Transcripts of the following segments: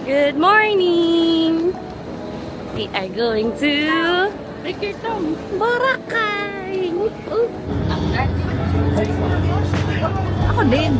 Good morning! We are going to Boracay! Ako din.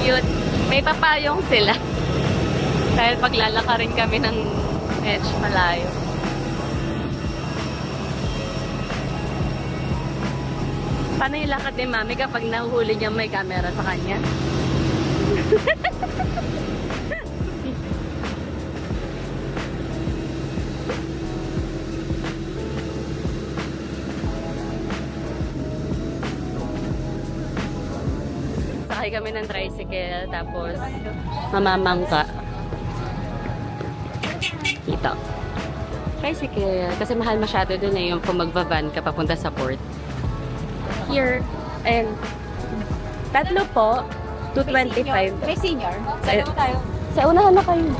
Cute. May papayong sila. Dahil paglalaka rin kami ng edge malayo. Paano yung lakad ni Mami kapag nahuhuli niya may camera sa kanya? Sakay kami ng tricycle, tapos mamamangka. Ito. Tricycle. Kasi mahal masyado dun yung kung magva-van ka papunta sa port. Here. And tatlo po. 225. May senior. Saan Saan tayo? Sa unahan na kayo.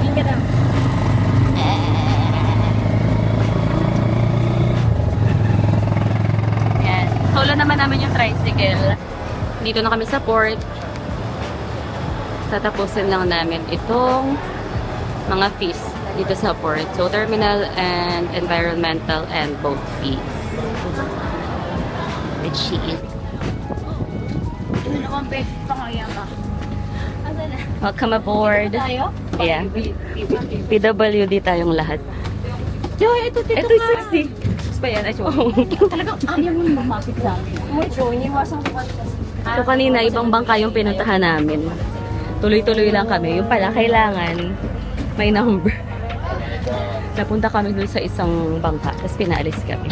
Hindi ka na. Yan. Solo naman namin yung tricycle. Dito na kami sa port. Tatapusin lang namin itong mga fees dito sa port. So, terminal and environmental and boat fees. Which she is. Ito naman beses pa kaya ka. Welcome aboard. Tayo? Yeah. PWD tayong lahat. Yo, ito dito Ito nga. 60. Pa yan, ay talagang ayaw mo lumapit sa amin. Medyo, iniwasan ko kasi. So kanina, ibang bangka yung pinuntahan namin. Tuloy-tuloy lang kami. Yung pala, kailangan may number. Napunta kami dun sa isang bangka, tapos pinaalis kami.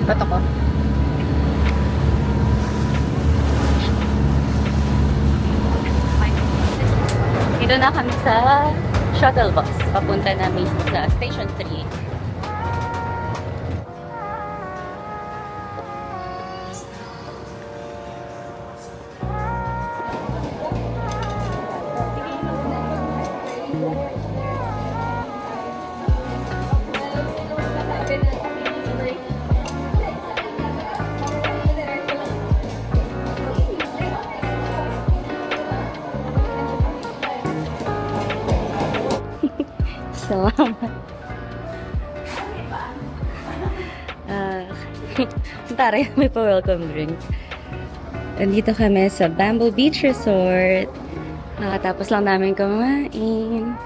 Bato ko? Dito na kami sa shuttle bus. Papunta na mismo sa Station 3. Salamat. Tara, may pa-welcome drink. Nandito kami sa Bamboo Beach Resort. Nakatapos lang namin kumain.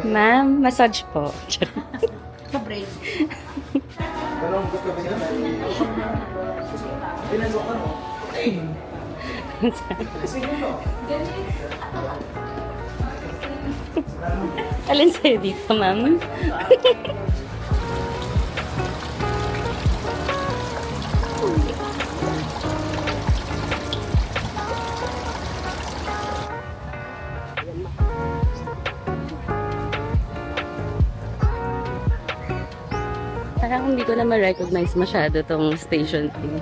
Ma'am, massage po. Ka-break. Anong gusto ko niya? Pinasok ka mo? Sige mo. Alin sa'yo dito, ma'am? Parang hindi ko na ma-recognize masyado tong station thing.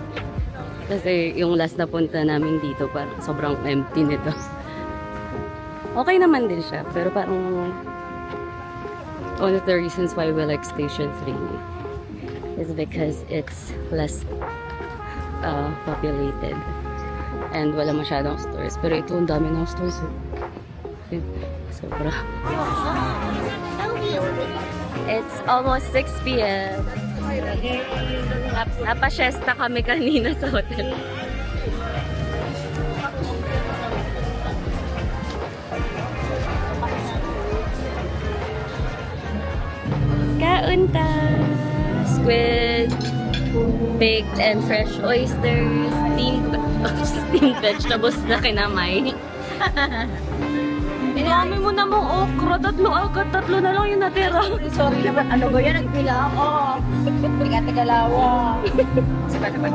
Kasi yung last na punta namin dito, parang sobrang empty nito. Okay naman din siya, pero parang one of the reasons why we like Station 3 is because it's less populated and wala masyadong stores. Pero ito, ang dami ng stores. Sobra. It's almost 6 p.m. Napa-siesta kami kanina sa hotel. Kaunta! Squid, baked and fresh oysters, steamed vegetables na kinamay. Dami mo namang okra, tatlo na lang yung natira. Sorry naman, ano ba yan? Nagpila ako. Tiga-tigalawa. Sige naman.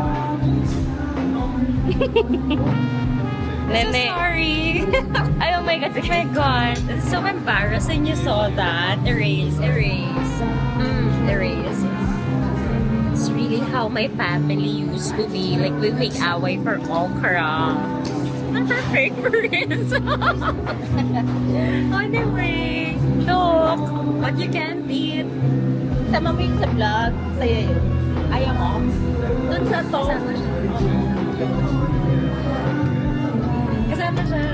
Nene. Sorry. Ay, oh my God. Oh my god, it's so embarrassing you saw that. Erase. Erase. It's really how my family used to be. Like, we make away for okra. And for favorites. Anyway, look what you can't eat. Sama mo yung sa vlog, sa'yo yun. Ayaw mo? Doon sa to. Kasama siya.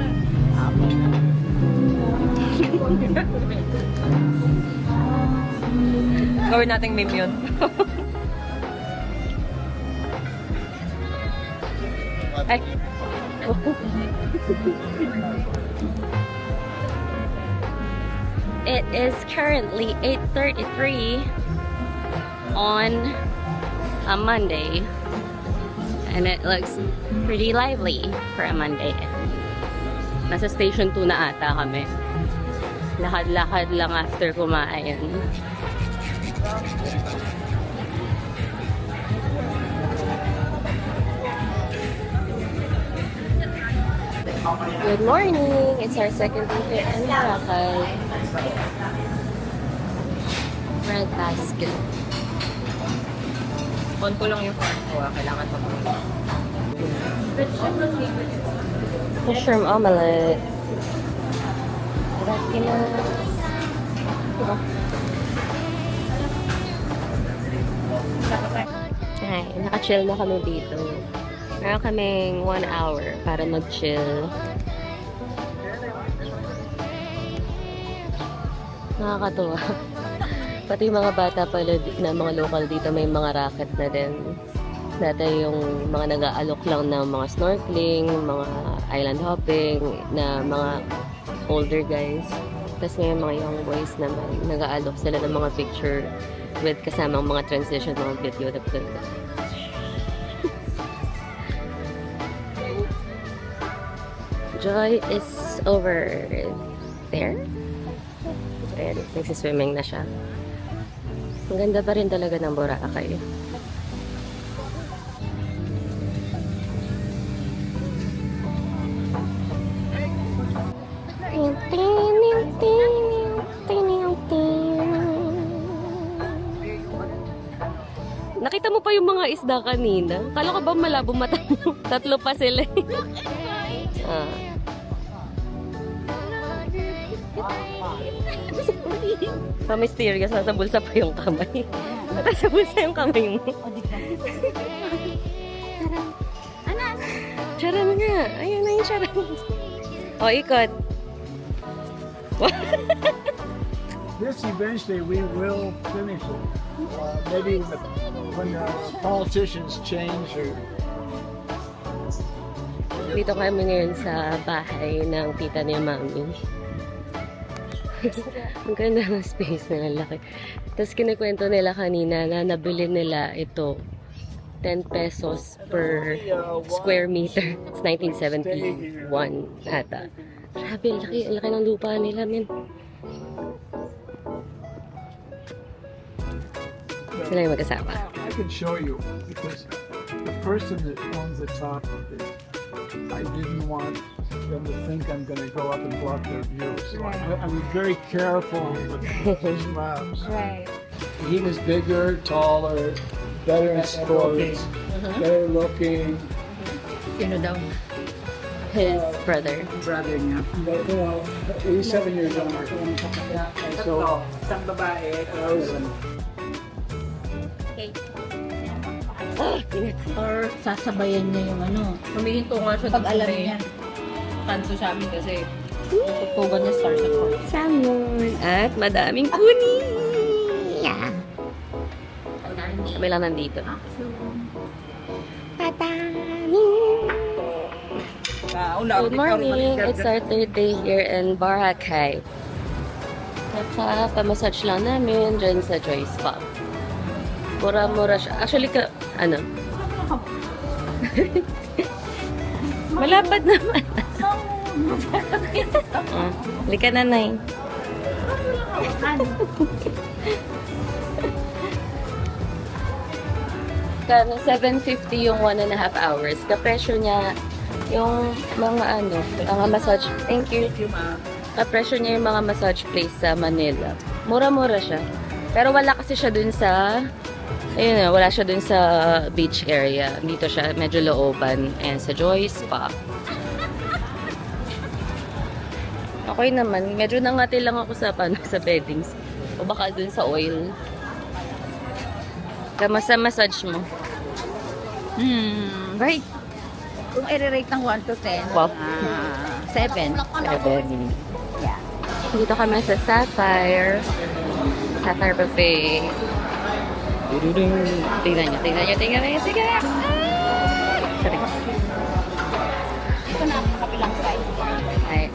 Gawin nating meme yun. Ay. It is currently 8:33 on a Monday. And it looks pretty lively for a Monday. Nasa station 2 na ata kami. Lakad-lakad lang after kumain. Good morning! It's our second day here in Boracay. Bread basket. On ko lang yung phone ko. Kailangan pa po. Mushroom omelette. Ay, naka-chill na kami dito. Meron kaming 1 hour para mag-chill. Nakakatuwa. Pati yung mga bata pala na mga local dito may mga racket na din. Dati yung mga nag-aalok lang ng mga snorkeling, mga island hopping, na mga older guys. Tapos ngayon mga young boys naman, nag-aalok sila ng mga picture with kasamang mga transition, mga video na ganda. Joy is over there. Ayan, nagsiswimming na siya. Ang ganda pa rin talaga ng Boracay. Nakita mo pa yung mga isda kanina? Kala ko ba malabo mata mo? Tatlo pa sila. Ah. Pa-mysterious, nasa bulsa pa yung kamay. Nasa bulsa yung kamay mo. Charan nga. Ayun na yung charan. O, ikot. This eventually we will finish it. Maybe when the politicians change or Dito kami ngayon sa bahay ng tita niya mami. Ang ganda ng space na laki. Tapos kinikwento nila kanina na nabili nila ito 10 pesos per square meter. It's 1971 ata. Grabe, laki ng lupa nila, men. Sila yung mag-asawa. I can show you because the person that owns the top of it, I didn't want them to think I'm going to go up and block their view. So I was very careful with his mouse. Right. He was bigger, taller, better in sports, better looking. Sino daw? His brother. Brother niya. But, you know, 87 years younger. And so, I was Or sasabayan niya yung ano. Humihinto nga siya Pag alam niya. Kanto siya amin kasi tutugan niya stars at court. Salmon. At madaming kuni. Yeah. Kami lang nandito. Good morning. It's our third day here in Boracay. At pa-massage lang namin dyan sa Joy Spa. Mura-mura siya. Actually, ano? Malapad naman. Halika na, Nay. Kano, 750 yung 1.5 hours. Kapresyo niya yung mga massage. Thank you. Kapresyo niya yung mga massage place sa Manila. Mura-mura siya. Pero wala kasi siya dun sa, wala siya dun sa beach area. Dito siya, medyo looban. And sa Joy Spa. Okay naman. Medyo nangati lang ako sa, sa beddings. O baka dun sa oil. Kamusta massage mo? Right. Kung i-rate ng 1 to 10, Wow. 7. 7. Yeah. Dito kami sa Sapphire. Sapphire Buffet. Tingnan nyo. Sige! Sorry. Ito na, kapilang side. Ay.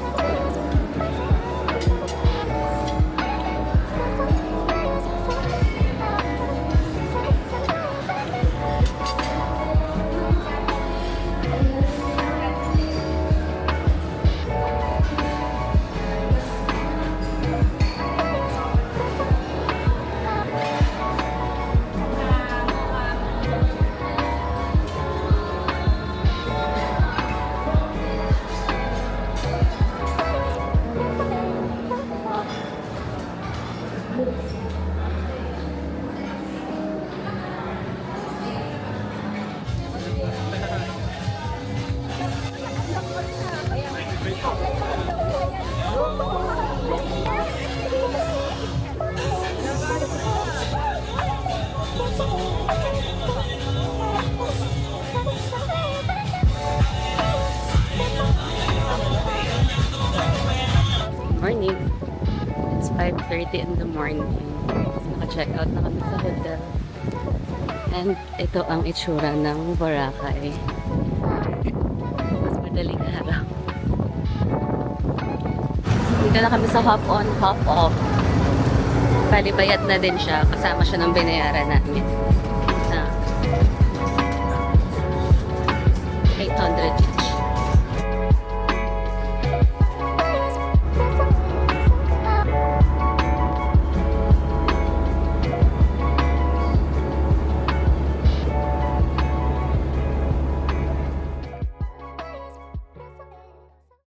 Morning. It's 5:30 in the morning. Naka-check out na kami sa hotel. And ito ang itsura ng Boracay. Mas madaling araw. Dito na kami sa hop on, hop off. Palibayad na din siya. Kasama siya ng binayaran namin. Na 800